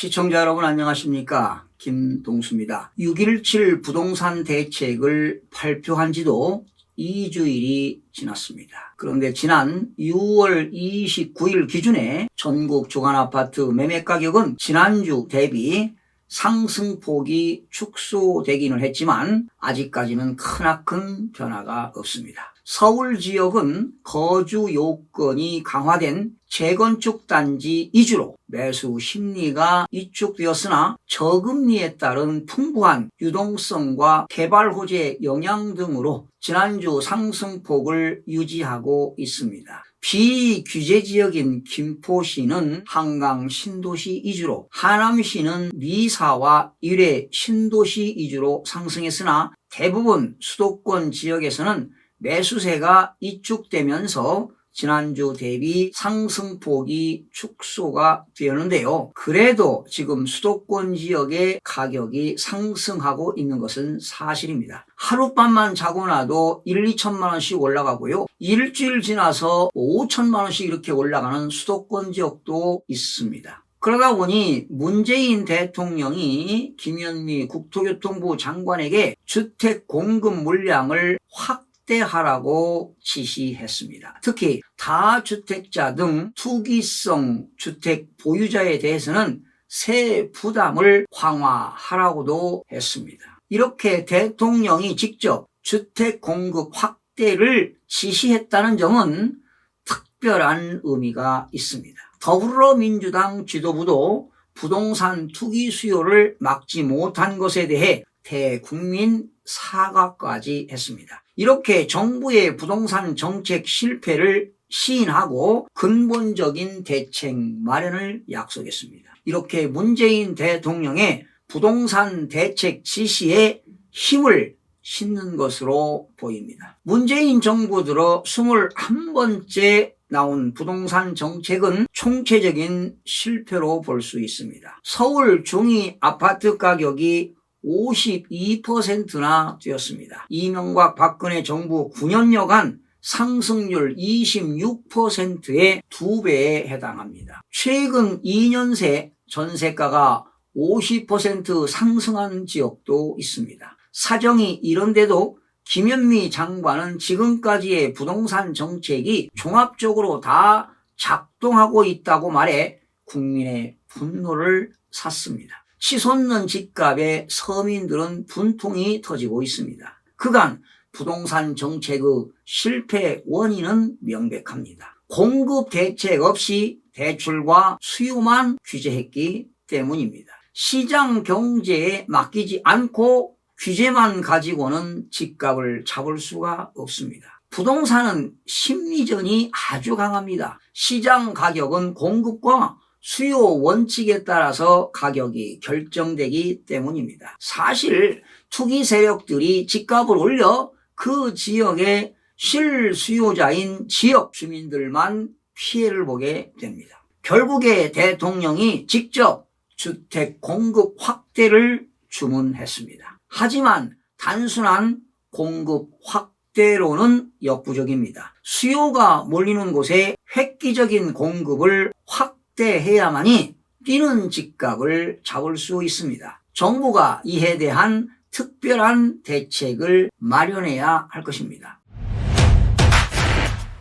시청자 여러분 안녕하십니까? 김동수입니다. 6.17 부동산 대책을 발표한 지도 2주일이 지났습니다. 그런데 지난 6월 29일 기준에 전국 조간아파트 매매가격은 지난주 대비 상승폭이 축소되기는 했지만 아직까지는 크나큰 변화가 없습니다. 서울 지역은 거주 요건이 강화된 재건축 단지 위주로 매수 심리가 위축되었으나 저금리에 따른 풍부한 유동성과 개발 호재 영향 등으로 지난주 상승폭을 유지하고 있습니다. 비규제 지역인 김포시는 한강 신도시 위주로, 하남시는 미사와 일회 신도시 위주로 상승했으나 대부분 수도권 지역에서는 매수세가 위축되면서 지난주 대비 상승폭이 축소가 되었는데요. 그래도 지금 수도권 지역의 가격이 상승하고 있는 것은 사실입니다. 하룻밤만 자고 나도 1~2천만 원씩 올라가고요. 일주일 지나서 5천만 원씩 이렇게 올라가는 수도권 지역도 있습니다. 그러다 보니 문재인 대통령이 김현미 국토교통부 장관에게 주택 공급 물량을 확대하라고 지시했습니다. 특히 다주택자 등 투기성 주택 보유자에 대해서는 세 부담을 강화하라고도 했습니다. 이렇게 대통령이 직접 주택 공급 확대를 지시했다는 점은 특별한 의미가 있습니다. 더불어민주당 지도부도 부동산 투기 수요를 막지 못한 것에 대해 대국민 사과까지 했습니다. 이렇게 정부의 부동산 정책 실패를 시인하고 근본적인 대책 마련을 약속했습니다. 이렇게 문재인 대통령의 부동산 대책 지시에 힘을 싣는 것으로 보입니다. 문재인 정부 들어 21번째 나온 부동산 정책은 총체적인 실패로 볼 수 있습니다. 서울 중위 아파트 가격이 52%나 뛰었습니다. 이명박 박근혜 정부 9년여간 상승률 26%의 2배에 해당합니다. 최근 2년 새 전세가가 50% 상승한 지역도 있습니다. 사정이 이런데도 김현미 장관은 지금까지의 부동산 정책이 종합적으로 다 작동하고 있다고 말해 국민의 분노를 샀습니다. 치솟는 집값에 서민들은 분통이 터지고 있습니다. 그간 부동산 정책의 실패 원인은 명백합니다. 공급 대책 없이 대출과 수요만 규제했기 때문입니다. 시장 경제에 맡기지 않고 규제만 가지고는 집값을 잡을 수가 없습니다. 부동산은 심리전이 아주 강합니다. 시장 가격은 공급과 수요 원칙에 따라서 가격이 결정되기 때문입니다. 사실 투기 세력들이 집값을 올려 그 지역의 실수요자인 지역 주민들만 피해를 보게 됩니다. 결국에 대통령이 직접 주택 공급 확대를 주문했습니다. 하지만 단순한 공급 확대로는 역부족입니다. 수요가 몰리는 곳에 획기적인 공급을 확대해야만이 뛰는 집값을 잡을 수 있습니다. 정부가 이에 대한 특별한 대책을 마련해야 할 것입니다.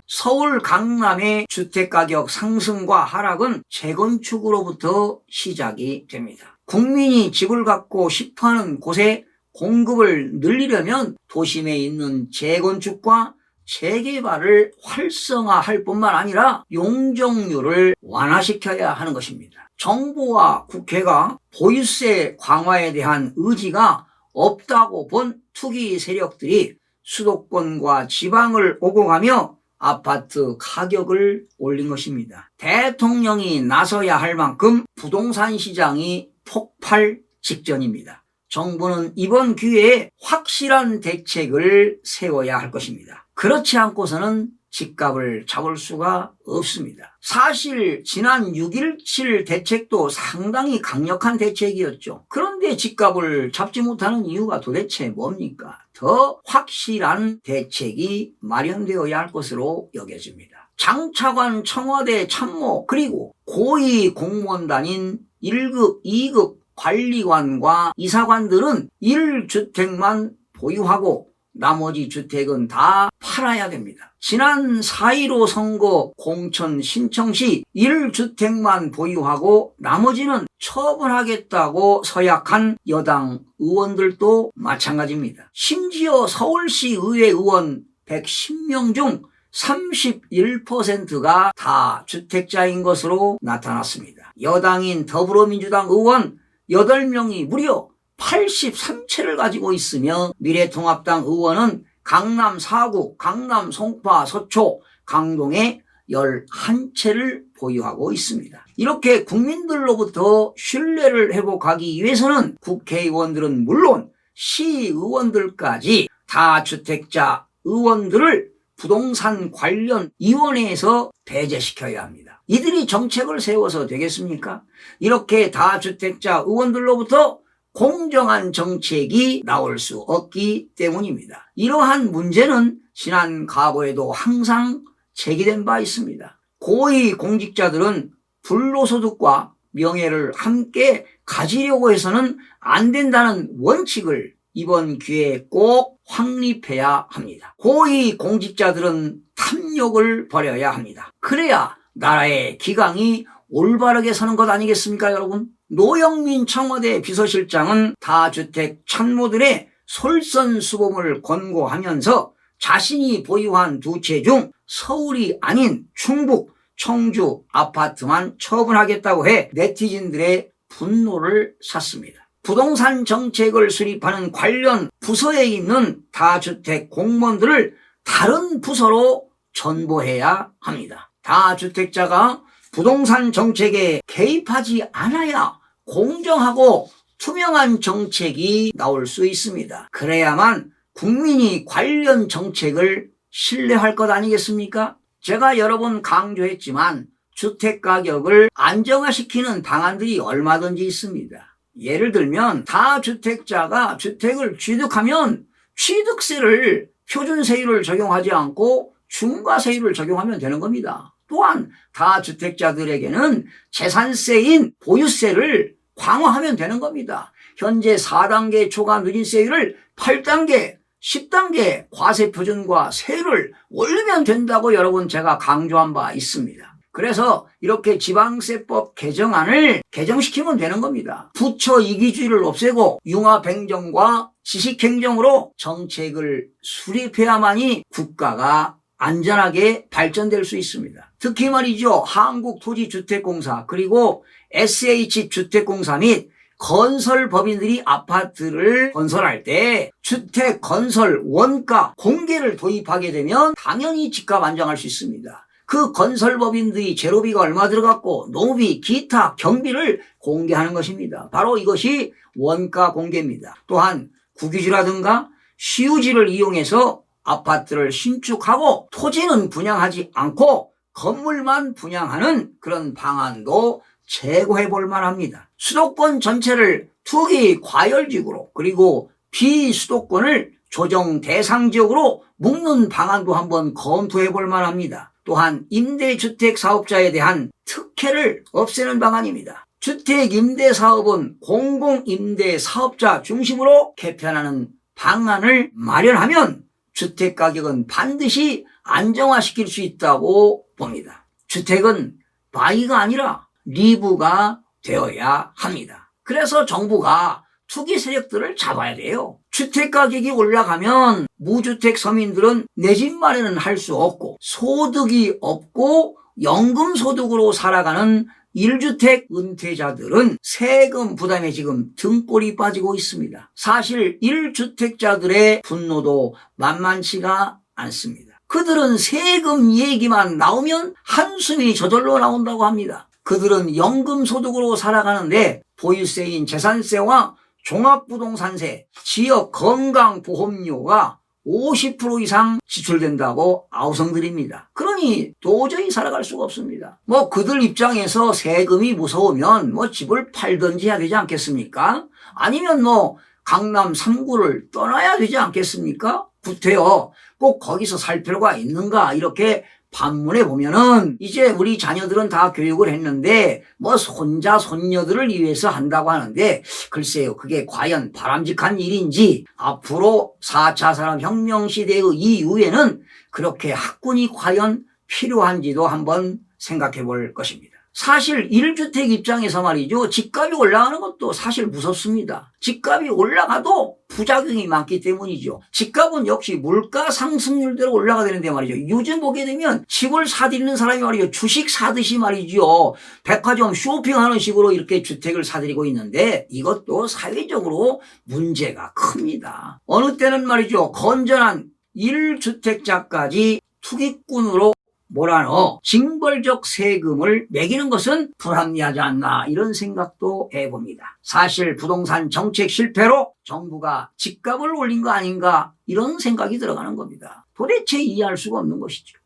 서울 강남의 주택가격 상승과 하락은 재건축으로부터 시작이 됩니다. 국민이 집을 갖고 싶어하는 곳에 공급을 늘리려면 도심에 있는 재건축과 재개발을 활성화할 뿐만 아니라 용적률을 완화시켜야 하는 것입니다. 정부와 국회가 보유세 강화에 대한 의지가 없다고 본 투기 세력들이 수도권과 지방을 오고 가며 아파트 가격을 올린 것입니다. 대통령이 나서야 할 만큼 부동산 시장이 폭발 직전입니다. 정부는 이번 기회에 확실한 대책을 세워야 할 것입니다. 그렇지 않고서는 집값을 잡을 수가 없습니다. 사실 지난 6.17 대책도 상당히 강력한 대책이었죠. 그런데 집값을 잡지 못하는 이유가 도대체 뭡니까? 더 확실한 대책이 마련되어야 할 것으로 여겨집니다. 장차관 청와대 참모 그리고 고위 공무원단인 1급, 2급 관리관과 이사관들은 1주택만 보유하고 나머지 주택은 다 팔아야 됩니다. 지난 4.15 선거 공천 신청 시 1주택만 보유하고 나머지는 처분하겠다고 서약한 여당 의원들도 마찬가지입니다. 심지어 서울시 의회 의원 110명 중 31%가 다 주택자인 것으로 나타났습니다. 여당인 더불어민주당 의원 8명이 무려 83채를 가지고 있으며 미래통합당 의원은 강남 4구, 강남 송파, 서초, 강동에 11채를 보유하고 있습니다. 이렇게 국민들로부터 신뢰를 회복하기 위해서는 국회의원들은 물론 시의원들까지 다주택자 의원들을 부동산 관련 위원회에서 배제시켜야 합니다. 이들이 정책을 세워서 되겠습니까? 이렇게 다주택자 의원들로부터 공정한 정책이 나올 수 없기 때문입니다. 이러한 문제는 지난 과거에도 항상 제기된 바 있습니다. 고위 공직자들은 불로소득과 명예를 함께 가지려고 해서는 안 된다는 원칙을 이번 기회에 꼭 확립해야 합니다. 고위 공직자들은 탐욕을 버려야 합니다. 그래야 나라의 기강이 올바르게 서는 것 아니겠습니까, 여러분? 노영민 청와대 비서실장은 다주택 참모들의 솔선수범을 권고하면서 자신이 보유한 2채 중 서울이 아닌 충북, 청주 아파트만 처분하겠다고 해 네티즌들의 분노를 샀습니다. 부동산 정책을 수립하는 관련 부서에 있는 다주택 공무원들을 다른 부서로 전보해야 합니다. 다주택자가 부동산 정책에 개입하지 않아야 공정하고 투명한 정책이 나올 수 있습니다. 그래야만 국민이 관련 정책을 신뢰할 것 아니겠습니까? 제가 여러 번 강조했지만 주택가격을 안정화시키는 방안들이 얼마든지 있습니다. 예를 들면 다주택자가 주택을 취득하면 취득세를 표준세율을 적용하지 않고 중과세율을 적용하면 되는 겁니다. 또한 다주택자들에게는 재산세인 보유세를 강화하면 되는 겁니다. 현재 4단계 초과 누진세율을 8단계, 10단계 과세표준과 세율을 올리면 된다고 여러 번 제가 강조한 바 있습니다. 그래서 이렇게 지방세법 개정안을 개정시키면 되는 겁니다. 부처 이기주의를 없애고 융합행정과 지식행정으로 정책을 수립해야만이 국가가 안전하게 발전될 수 있습니다. 특히 말이죠. 한국토지주택공사 그리고 SH주택공사 및 건설법인들이 아파트를 건설할 때 주택 건설 원가 공개를 도입하게 되면 당연히 집값 안정할 수 있습니다. 그 건설법인들이 재료비가 얼마 들어갔고 노무비, 기타, 경비를 공개하는 것입니다. 바로 이것이 원가 공개입니다. 또한 국유지라든가 시유지를 이용해서 아파트를 신축하고 토지는 분양하지 않고 건물만 분양하는 그런 방안도 제고해 볼 만합니다. 수도권 전체를 투기 과열지구로 그리고 비수도권을 조정 대상 지역으로 묶는 방안도 한번 검토해 볼 만합니다. 또한 임대주택 사업자에 대한 특혜를 없애는 방안입니다. 주택임대사업은 공공임대사업자 중심으로 개편하는 방안을 마련하면 주택가격은 반드시 안정화시킬 수 있다고 봅니다. 주택은 바이가 아니라 리브가 되어야 합니다. 그래서 정부가 투기 세력들을 잡아야 돼요. 주택가격이 올라가면 무주택 서민들은 내 집 마련은 할 수 없고 소득이 없고 연금소득으로 살아가는 1주택 은퇴자들은 세금 부담에 지금 등골이 빠지고 있습니다. 사실 1주택자들의 분노도 만만치가 않습니다. 그들은 세금 얘기만 나오면 한숨이 저절로 나온다고 합니다. 그들은 연금소득으로 살아가는데 보유세인 재산세와 종합부동산세, 지역 건강보험료가 50% 이상 지출된다고 아우성드립니다. 그러니 도저히 살아갈 수가 없습니다. 그들 입장에서 세금이 무서우면 집을 팔든지 해야 되지 않겠습니까? 아니면 강남 3구를 떠나야 되지 않겠습니까? 구태여 꼭 거기서 살 필요가 있는가 이렇게 반문에 보면은 이제 우리 자녀들은 다 교육을 했는데 뭐 손자 손녀들을 위해서 한다고 하는데 글쎄요, 그게 과연 바람직한 일인지 앞으로 4차 산업혁명 시대의 이후에는 그렇게 학군이 과연 필요한지도 한번 생각해 볼 것입니다. 사실 1주택 입장에서 말이죠, 집값이 올라가는 것도 사실 무섭습니다. 집값이 올라가도 부작용이 많기 때문이죠. 집값은 역시 물가 상승률대로 올라가야 되는데 말이죠, 요즘 보게 되면 집을 사들이는 사람이 말이죠, 주식 사듯이 말이죠, 백화점 쇼핑하는 식으로 이렇게 주택을 사들이고 있는데 이것도 사회적으로 문제가 큽니다. 어느 때는 말이죠, 건전한 1주택자까지 투기꾼으로 몰아넣어 징벌적 세금을 매기는 것은 불합리하지 않나, 이런 생각도 해봅니다. 사실 부동산 정책 실패로 정부가 집값을 올린 거 아닌가, 이런 생각이 들어가는 겁니다. 도대체 이해할 수가 없는 것이죠.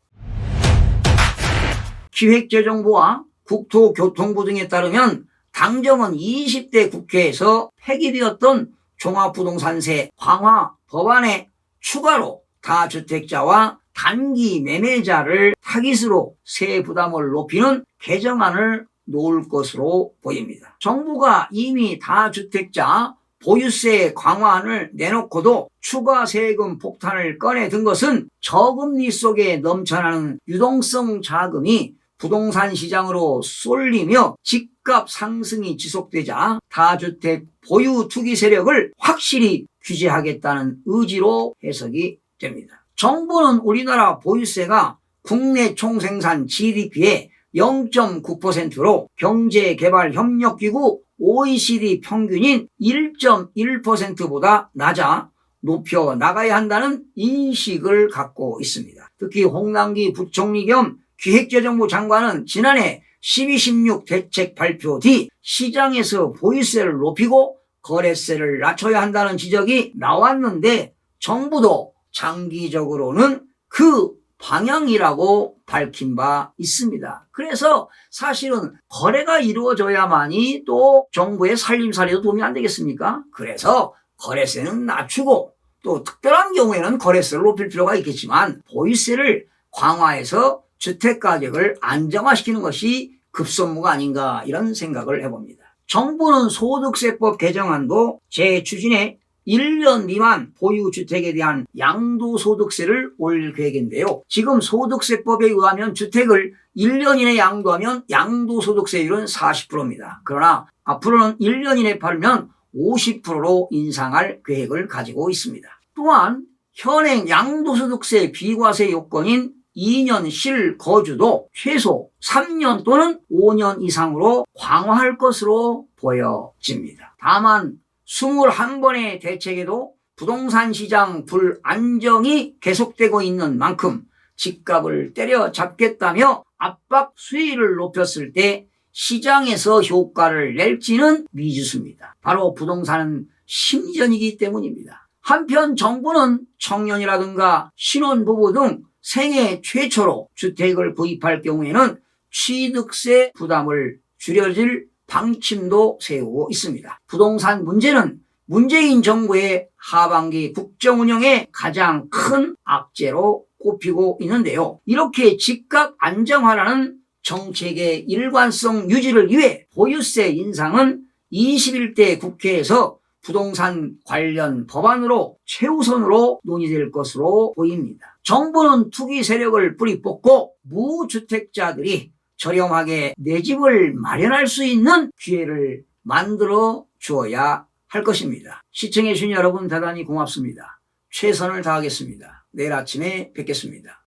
기획재정부와 국토교통부 등에 따르면 당정은 20대 국회에서 폐기되었던 종합부동산세 강화 법안에 추가로 다주택자와 단기 매매자를 타깃으로 세 부담을 높이는 개정안을 놓을 것으로 보입니다. 정부가 이미 다주택자 보유세 강화안을 내놓고도 추가 세금 폭탄을 꺼내든 것은 저금리 속에 넘쳐나는 유동성 자금이 부동산 시장으로 쏠리며 집값 상승이 지속되자 다주택 보유 투기 세력을 확실히 규제하겠다는 의지로 해석이 됩니다. 정부는 우리나라 보유세가 국내 총생산 GDP의 0.9%로 경제개발협력기구 OECD 평균인 1.1%보다 낮아 높여 나가야 한다는 인식을 갖고 있습니다. 특히 홍남기 부총리 겸 기획재정부 장관은 지난해 12.16 대책 발표 뒤 시장에서 보유세를 높이고 거래세를 낮춰야 한다는 지적이 나왔는데 정부도 장기적으로는 그 방향이라고 밝힌 바 있습니다. 그래서 사실은 거래가 이루어져야만이 또 정부의 살림살이도 도움이 안 되겠습니까? 그래서 거래세는 낮추고 또 특별한 경우에는 거래세를 높일 필요가 있겠지만 보유세를 강화해서 주택가격을 안정화시키는 것이 급선무가 아닌가, 이런 생각을 해봅니다. 정부는 소득세법 개정안도 재추진해 1년 미만 보유주택에 대한 양도소득세를 올릴 계획인데요. 지금 소득세법에 의하면 주택을 1년 이내 양도하면 양도소득세율은 40%입니다. 그러나 앞으로는 1년 이내 팔면 50%로 인상할 계획을 가지고 있습니다. 또한 현행 양도소득세 비과세 요건인 2년 실거주도 최소 3년 또는 5년 이상으로 강화할 것으로 보여집니다. 다만 21번의 대책에도 부동산 시장 불안정이 계속되고 있는 만큼 집값을 때려잡겠다며 압박 수위를 높였을 때 시장에서 효과를 낼지는 미지수입니다. 바로 부동산은 심리전이기 때문입니다. 한편 정부는 청년이라든가 신혼부부 등 생애 최초로 주택을 구입할 경우에는 취득세 부담을 줄여줄 방침도 세우고 있습니다. 부동산 문제는 문재인 정부의 하반기 국정운영의 가장 큰 악재로 꼽히고 있는데요. 이렇게 집값 안정화라는 정책의 일관성 유지를 위해 보유세 인상은 21대 국회에서 부동산 관련 법안으로 최우선으로 논의될 것으로 보입니다. 정부는 투기 세력을 뿌리 뽑고 무주택자들이 저렴하게 내 집을 마련할 수 있는 기회를 만들어 주어야 할 것입니다. 시청해 주신 여러분 대단히 고맙습니다. 최선을 다하겠습니다. 내일 아침에 뵙겠습니다.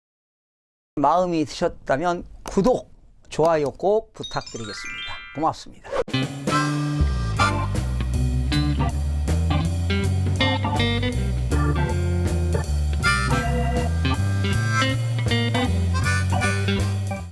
마음이 드셨다면 구독, 좋아요 꼭 부탁드리겠습니다. 고맙습니다.